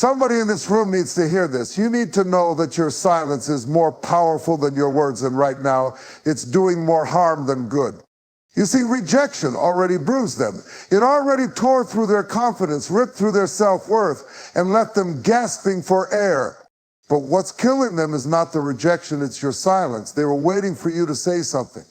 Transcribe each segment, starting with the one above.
Somebody in this room needs to hear this. You need to know that your silence is more powerful than your words, and right now it's doing more harm than good. You see, rejection already bruised them. It already tore through their confidence, ripped through their self-worth, and left them gasping for air. But what's killing them is not the rejection, it's your silence. They were waiting for you to say something.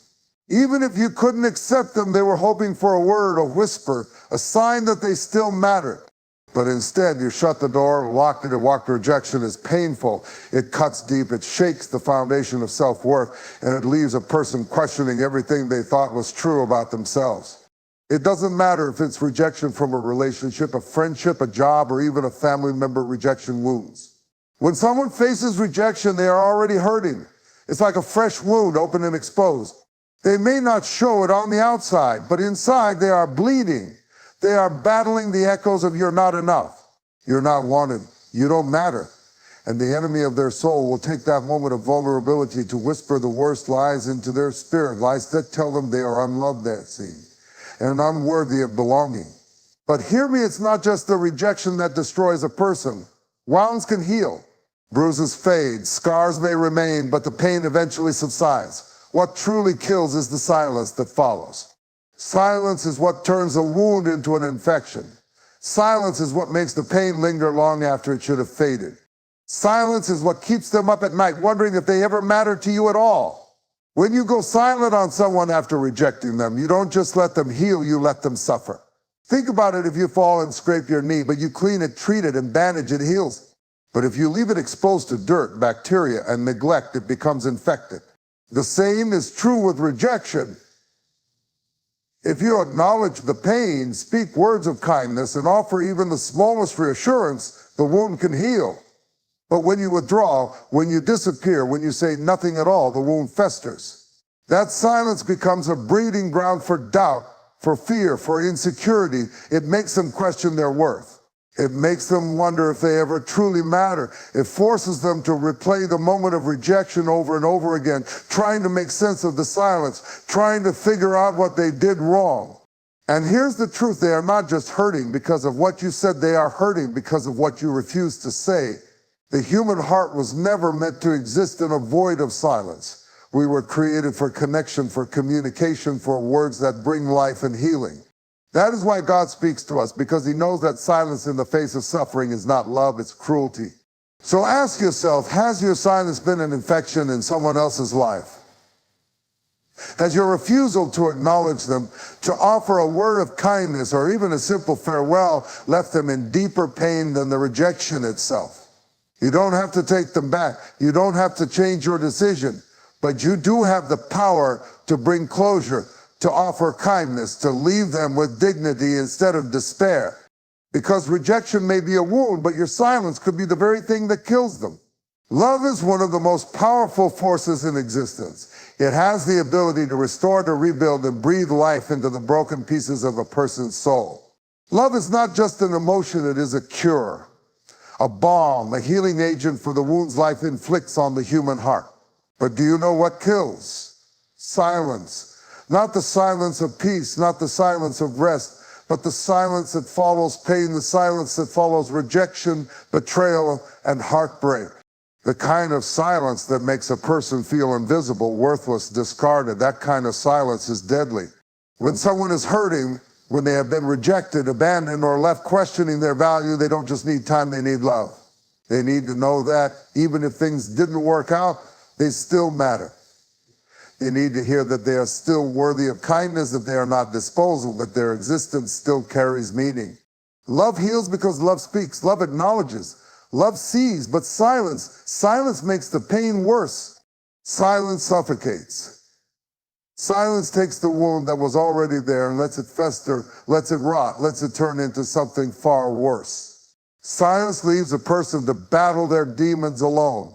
Even if you couldn't accept them, they were hoping for a word, a whisper, a sign that they still mattered. But instead, you shut the door, locked it, and walked. Rejection is painful. It cuts deep. It shakes the foundation of self-worth, and it leaves a person questioning everything they thought was true about themselves. It doesn't matter if it's rejection from a relationship, a friendship, a job, or even a family member. Rejection wounds. When someone faces rejection, they are already hurting. It's like a fresh wound, open and exposed. They may not show it on the outside, but inside they are bleeding. They are battling the echoes of you're not enough, you're not wanted, you don't matter. And the enemy of their soul will take that moment of vulnerability to whisper the worst lies into their spirit, lies that tell them they are unloved, and unworthy of belonging. But hear me, it's not just the rejection that destroys a person. Wounds can heal, bruises fade, scars may remain, but the pain eventually subsides. What truly kills is the silence that follows. Silence is what turns a wound into an infection. Silence is what makes the pain linger long after it should have faded. Silence is what keeps them up at night, wondering if they ever matter to you at all. When you go silent on someone after rejecting them, you don't just let them heal, you let them suffer. Think about it. If you fall and scrape your knee, but you clean it, treat it, and bandage it, heals. But if you leave it exposed to dirt, bacteria, and neglect, it becomes infected. The same is true with rejection. If you acknowledge the pain, speak words of kindness, and offer even the smallest reassurance, the wound can heal. But when you withdraw, when you disappear, when you say nothing at all, the wound festers. That silence becomes a breeding ground for doubt, for fear, for insecurity. It makes them question their worth. It makes them wonder if they ever truly matter. It forces them to replay the moment of rejection over and over again, trying to make sense of the silence, trying to figure out what they did wrong. And here's the truth. They are not just hurting because of what you said. They are hurting because of what you refused to say. The human heart was never meant to exist in a void of silence. We were created for connection, for communication, for words that bring life and healing. That is why God speaks to us, because he knows that silence in the face of suffering is not love, it's cruelty. So ask yourself, has your silence been an infection in someone else's life? Has your refusal to acknowledge them, to offer a word of kindness or even a simple farewell, left them in deeper pain than the rejection itself? You don't have to take them back. You don't have to change your decision, but you do have the power to bring closure, to offer kindness, to leave them with dignity instead of despair. Because rejection may be a wound, but your silence could be the very thing that kills them. Love is one of the most powerful forces in existence. It has the ability to restore, to rebuild, and breathe life into the broken pieces of a person's soul. Love is not just an emotion, it is a cure, a balm, a healing agent for the wounds life inflicts on the human heart. But do you know what kills? Silence. Not the silence of peace, not the silence of rest, but the silence that follows pain, the silence that follows rejection, betrayal, and heartbreak. The kind of silence that makes a person feel invisible, worthless, discarded. That kind of silence is deadly. When someone is hurting, when they have been rejected, abandoned, or left questioning their value, they don't just need time, they need love. They need to know that even if things didn't work out, they still matter. They need to hear that they are still worthy of kindness, that they are not disposable, that their existence still carries meaning. Love heals because love speaks. Love acknowledges. Love sees, but silence makes the pain worse. Silence suffocates. Silence takes the wound that was already there and lets it fester, lets it rot, lets it turn into something far worse. Silence leaves a person to battle their demons alone.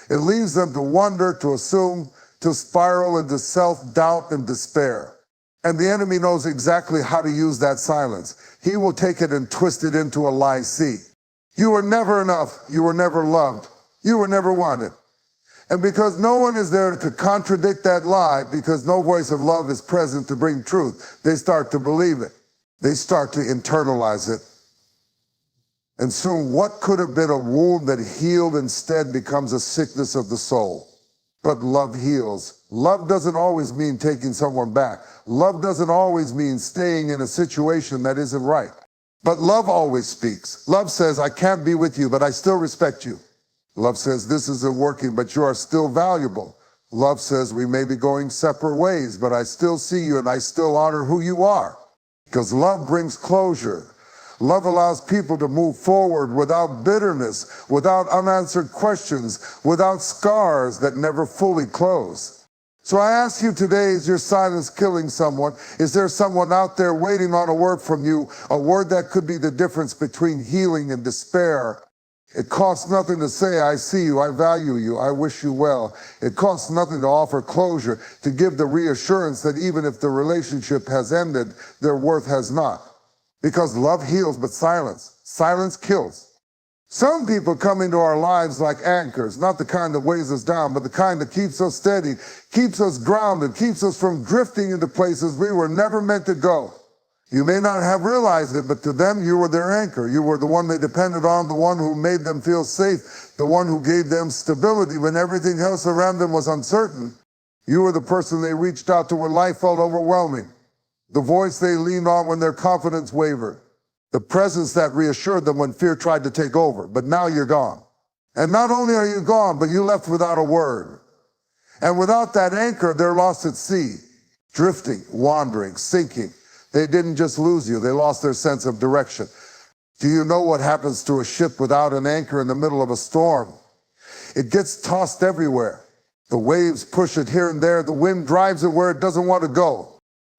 It leaves them to wonder, to assume, to spiral into self-doubt and despair. And the enemy knows exactly how to use that silence. He will take it and twist it into a lie. See, you were never enough. You were never loved. You were never wanted. And because no one is there to contradict that lie, because no voice of love is present to bring truth, they start to believe it. They start to internalize it. And soon what could have been a wound that healed instead becomes a sickness of the soul. But love heals. Love doesn't always mean taking someone back. Love doesn't always mean staying in a situation that isn't right. But love always speaks. Love says, I can't be with you, but I still respect you. Love says, this isn't working, but you are still valuable. Love says, we may be going separate ways, but I still see you and I still honor who you are. Because love brings closure. Love allows people to move forward without bitterness, without unanswered questions, without scars that never fully close. So I ask you today, is your silence killing someone? Is there someone out there waiting on a word from you, a word that could be the difference between healing and despair? It costs nothing to say, I see you, I value you, I wish you well. It costs nothing to offer closure, to give the reassurance that even if the relationship has ended, their worth has not. Because love heals, but silence kills. Some people come into our lives like anchors, not the kind that weighs us down, but the kind that keeps us steady, keeps us grounded, keeps us from drifting into places we were never meant to go. You may not have realized it, but to them, you were their anchor. You were the one they depended on, the one who made them feel safe, the one who gave them stability when everything else around them was uncertain. You were the person they reached out to when life felt overwhelming, the voice they leaned on when their confidence wavered, the presence that reassured them when fear tried to take over. But now you're gone. And not only are you gone, but you left without a word. And without that anchor, they're lost at sea, drifting, wandering, sinking. They didn't just lose you, they lost their sense of direction. Do you know what happens to a ship without an anchor in the middle of a storm? It gets tossed everywhere. The waves push it here and there. The wind drives it where it doesn't want to go.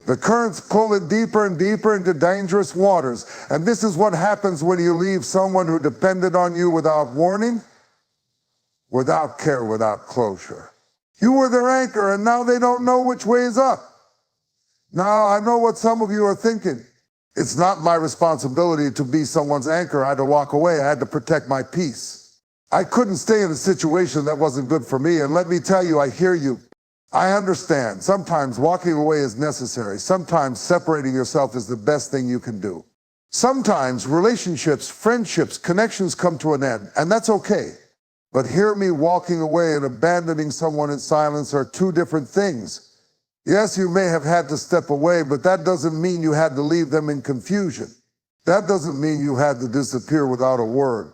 The currents pull it deeper and deeper into dangerous waters. And this is what happens when you leave someone who depended on you without warning, without care, without closure. You were their anchor, and now they don't know which way is up. Now, I know what some of you are thinking. It's not my responsibility to be someone's anchor. I had to walk away. I had to protect my peace. I couldn't stay in a situation that wasn't good for me. And let me tell you, I hear you. I understand. Sometimes walking away is necessary. Sometimes separating yourself is the best thing you can do. Sometimes relationships, friendships, connections come to an end, and that's okay. But hear me, walking away and abandoning someone in silence are two different things. Yes, you may have had to step away, but that doesn't mean you had to leave them in confusion. That doesn't mean you had to disappear without a word.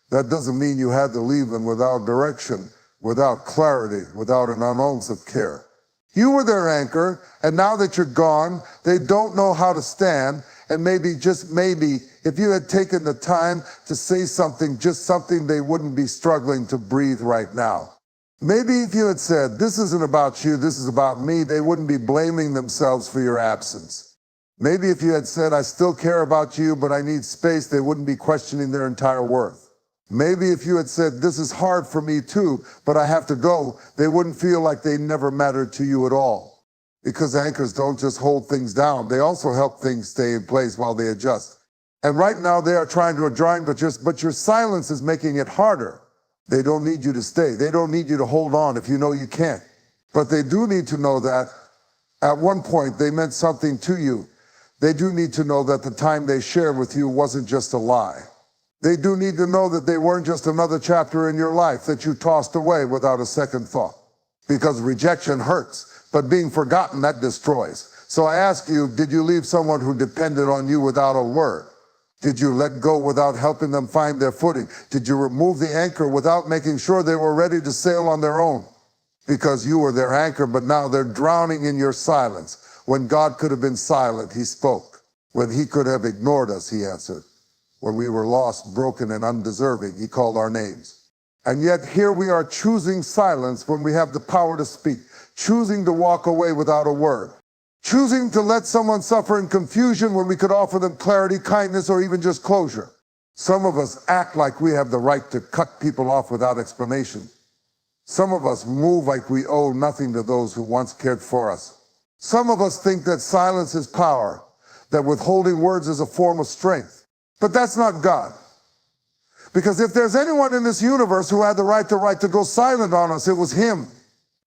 That doesn't mean you had to leave them without direction, without clarity, without an ounce of care. You were their anchor, and now that you're gone, they don't know how to stand, and maybe, just maybe, if you had taken the time to say something, just something, they wouldn't be struggling to breathe right now. Maybe if you had said, this isn't about you, this is about me, they wouldn't be blaming themselves for your absence. Maybe if you had said, I still care about you, but I need space, they wouldn't be questioning their entire worth. Maybe if you had said, this is hard for me too, but I have to go, they wouldn't feel like they never mattered to you at all. Because anchors don't just hold things down, they also help things stay in place while they adjust. And right now they are trying to adjoin, but your silence is making it harder. They don't need you to stay. They don't need you to hold on if you know you can't. But they do need to know that at one point they meant something to you. They do need to know that the time they shared with you wasn't just a lie. They do need to know that they weren't just another chapter in your life that you tossed away without a second thought. Because rejection hurts, but being forgotten, that destroys. So I ask you, did you leave someone who depended on you without a word? Did you let go without helping them find their footing? Did you remove the anchor without making sure they were ready to sail on their own? Because you were their anchor, but now they're drowning in your silence. When God could have been silent, he spoke. When he could have ignored us, he answered. When we were lost, broken, and undeserving, he called our names. And yet here we are choosing silence when we have the power to speak, choosing to walk away without a word. Choosing to let someone suffer in confusion when we could offer them clarity, kindness, or even just closure. Some of us act like we have the right to cut people off without explanation. Some of us move like we owe nothing to those who once cared for us. Some of us think that silence is power, that withholding words is a form of strength. But that's not God. Because if there's anyone in this universe who had the right to go silent on us, it was him.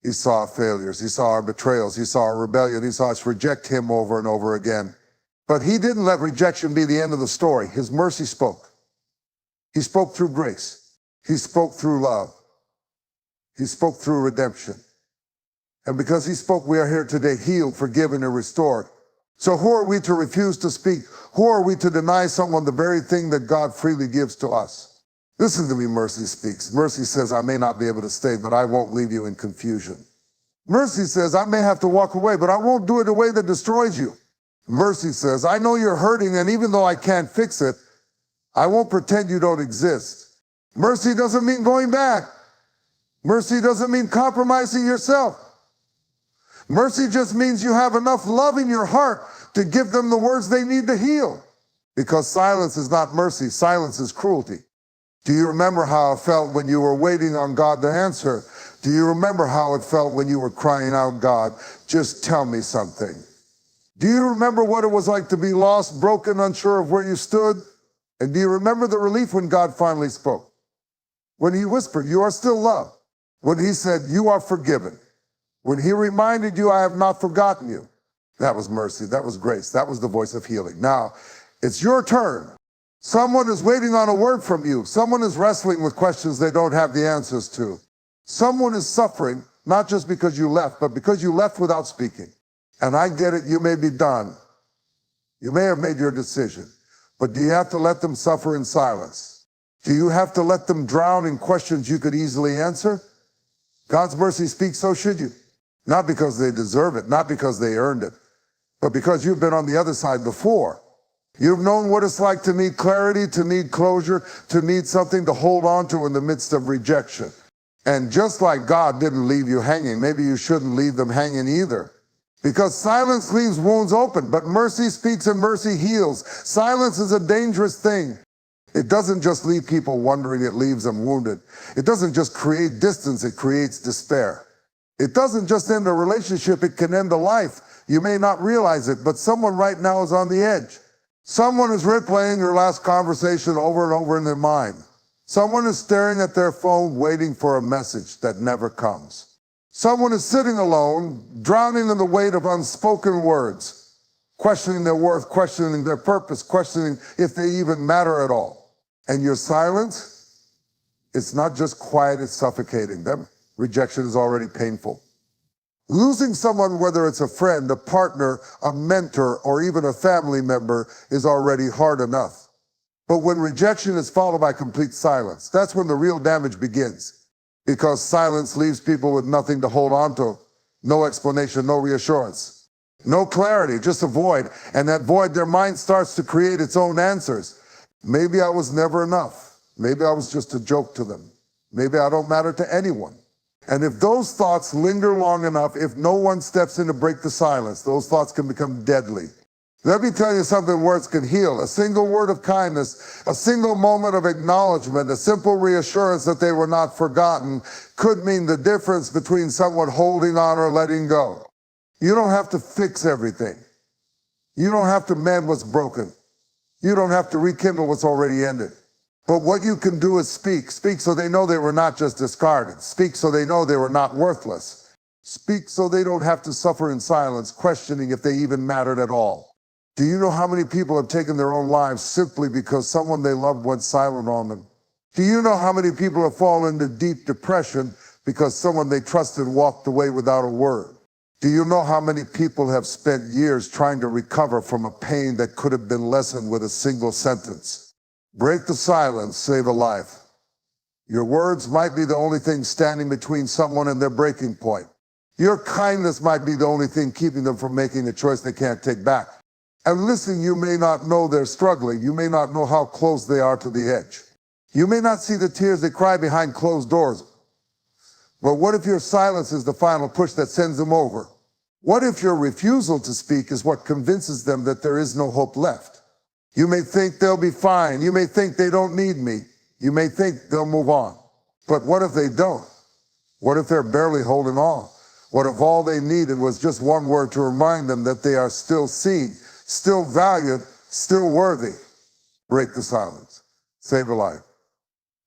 He saw our failures, he saw our betrayals, he saw our rebellion, he saw us reject him over and over again. But he didn't let rejection be the end of the story. His mercy spoke. He spoke through grace. He spoke through love. He spoke through redemption. And because he spoke, we are here today, healed, forgiven, and restored. So who are we to refuse to speak? Who are we to deny someone the very thing that God freely gives to us? Listen to me, mercy speaks. Mercy says, I may not be able to stay, but I won't leave you in confusion. Mercy says, I may have to walk away, but I won't do it in a way that destroys you. Mercy says, I know you're hurting, and even though I can't fix it, I won't pretend you don't exist. Mercy doesn't mean going back. Mercy doesn't mean compromising yourself. Mercy just means you have enough love in your heart to give them the words they need to heal. Because silence is not mercy, silence is cruelty. Do you remember how it felt when you were waiting on God to answer? Do you remember how it felt when you were crying out, God, just tell me something? Do you remember what it was like to be lost, broken, unsure of where you stood? And do you remember the relief when God finally spoke? When he whispered, you are still loved. When he said, you are forgiven. When he reminded you, I have not forgotten you. That was mercy. That was grace. That was the voice of healing. Now, it's your turn. Someone is waiting on a word from you. Someone is wrestling with questions they don't have the answers to. Someone is suffering, not just because you left, but because you left without speaking. And I get it, you may be done. You may have made your decision. But do you have to let them suffer in silence? Do you have to let them drown in questions you could easily answer? God's mercy speaks, so should you. Not because they deserve it, not because they earned it, but because you've been on the other side before. You've known what it's like to need clarity, to need closure, to need something to hold on to in the midst of rejection. And just like God didn't leave you hanging, maybe you shouldn't leave them hanging either. Because silence leaves wounds open, but mercy speaks and mercy heals. Silence is a dangerous thing. It doesn't just leave people wondering, it leaves them wounded. It doesn't just create distance, it creates despair. It doesn't just end a relationship, it can end a life. You may not realize it, but someone right now is on the edge. Someone is replaying your last conversation over and over in their mind. Someone is staring at their phone, waiting for a message that never comes. Someone is sitting alone, drowning in the weight of unspoken words, questioning their worth, questioning their purpose, questioning if they even matter at all. And your silence, it's not just quiet, it's suffocating them. Rejection is already painful. Losing someone, whether it's a friend, a partner, a mentor, or even a family member, is already hard enough. But when rejection is followed by complete silence, that's when the real damage begins. Because silence leaves people with nothing to hold on to. No explanation, no reassurance, no clarity, just a void. And that void, their mind starts to create its own answers. Maybe I was never enough. Maybe I was just a joke to them. Maybe I don't matter to anyone. And if those thoughts linger long enough, if no one steps in to break the silence, those thoughts can become deadly. Let me tell you something words can heal. A single word of kindness, a single moment of acknowledgement, a simple reassurance that they were not forgotten could mean the difference between someone holding on or letting go. You don't have to fix everything. You don't have to mend what's broken. You don't have to rekindle what's already ended. But what you can do is speak. Speak so they know they were not just discarded. Speak so they know they were not worthless. Speak so they don't have to suffer in silence, questioning if they even mattered at all. Do you know how many people have taken their own lives simply because someone they loved went silent on them? Do you know how many people have fallen into deep depression because someone they trusted walked away without a word? Do you know how many people have spent years trying to recover from a pain that could have been lessened with a single sentence? Break the silence, save a life. Your words might be the only thing standing between someone and their breaking point. Your kindness might be the only thing keeping them from making a choice they can't take back. And listen, you may not know they're struggling. You may not know how close they are to the edge. You may not see the tears they cry behind closed doors. But what if your silence is the final push that sends them over? What if your refusal to speak is what convinces them that there is no hope left? You may think they'll be fine. You may think they don't need me. You may think they'll move on. But what if they don't? What if they're barely holding on? What if all they needed was just one word to remind them that they are still seen, still valued, still worthy? Break the silence. Save a life.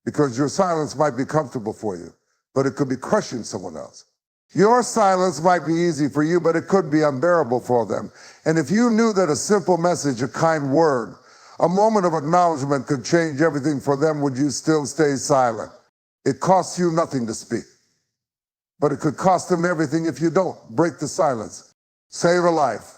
Because your silence might be comfortable for you, but it could be crushing someone else. Your silence might be easy for you, but it could be unbearable for them. And if you knew that a simple message, a kind word, A moment of acknowledgement could change everything for them. Would you still stay silent? It costs you nothing to speak, but it could cost them everything if you don't. Break the silence. Save a life.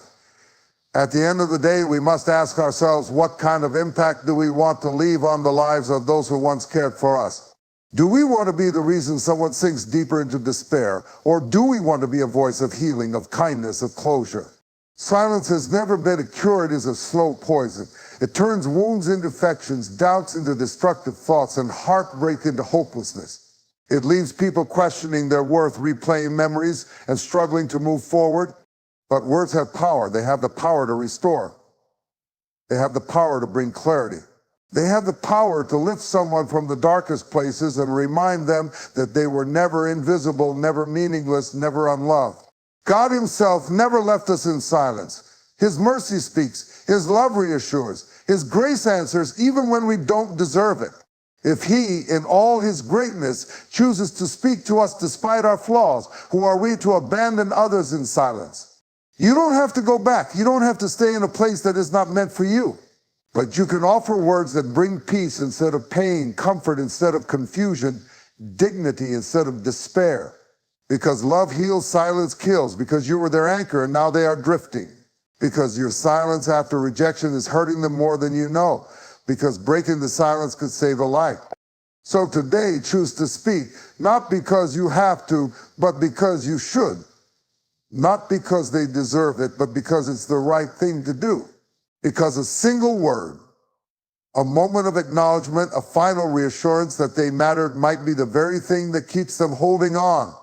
At the end of the day, we must ask ourselves, what kind of impact do we want to leave on the lives of those who once cared for us? Do we want to be the reason someone sinks deeper into despair? Or do we want to be a voice of healing, of kindness, of closure? Silence has never been a cure. It is a slow poison. It turns wounds into infections, doubts into destructive thoughts, and heartbreak into hopelessness. It leaves people questioning their worth, replaying memories, and struggling to move forward. But words have power. They have the power to restore. They have the power to bring clarity. They have the power to lift someone from the darkest places and remind them that they were never invisible, never meaningless, never unloved. God himself never left us in silence. His mercy speaks. His love reassures. His grace answers even when we don't deserve it. If he, in all his greatness, chooses to speak to us despite our flaws, who are we to abandon others in silence? You don't have to go back. You don't have to stay in a place that is not meant for you. But you can offer words that bring peace instead of pain, comfort instead of confusion, dignity instead of despair. Because love heals, silence kills. Because you were their anchor and now they are drifting. Because your silence after rejection is hurting them more than you know. Because breaking the silence could save a life. So today, choose to speak, not because you have to, but because you should. Not because they deserve it, but because it's the right thing to do. Because a single word, a moment of acknowledgement, a final reassurance that they mattered might be the very thing that keeps them holding on.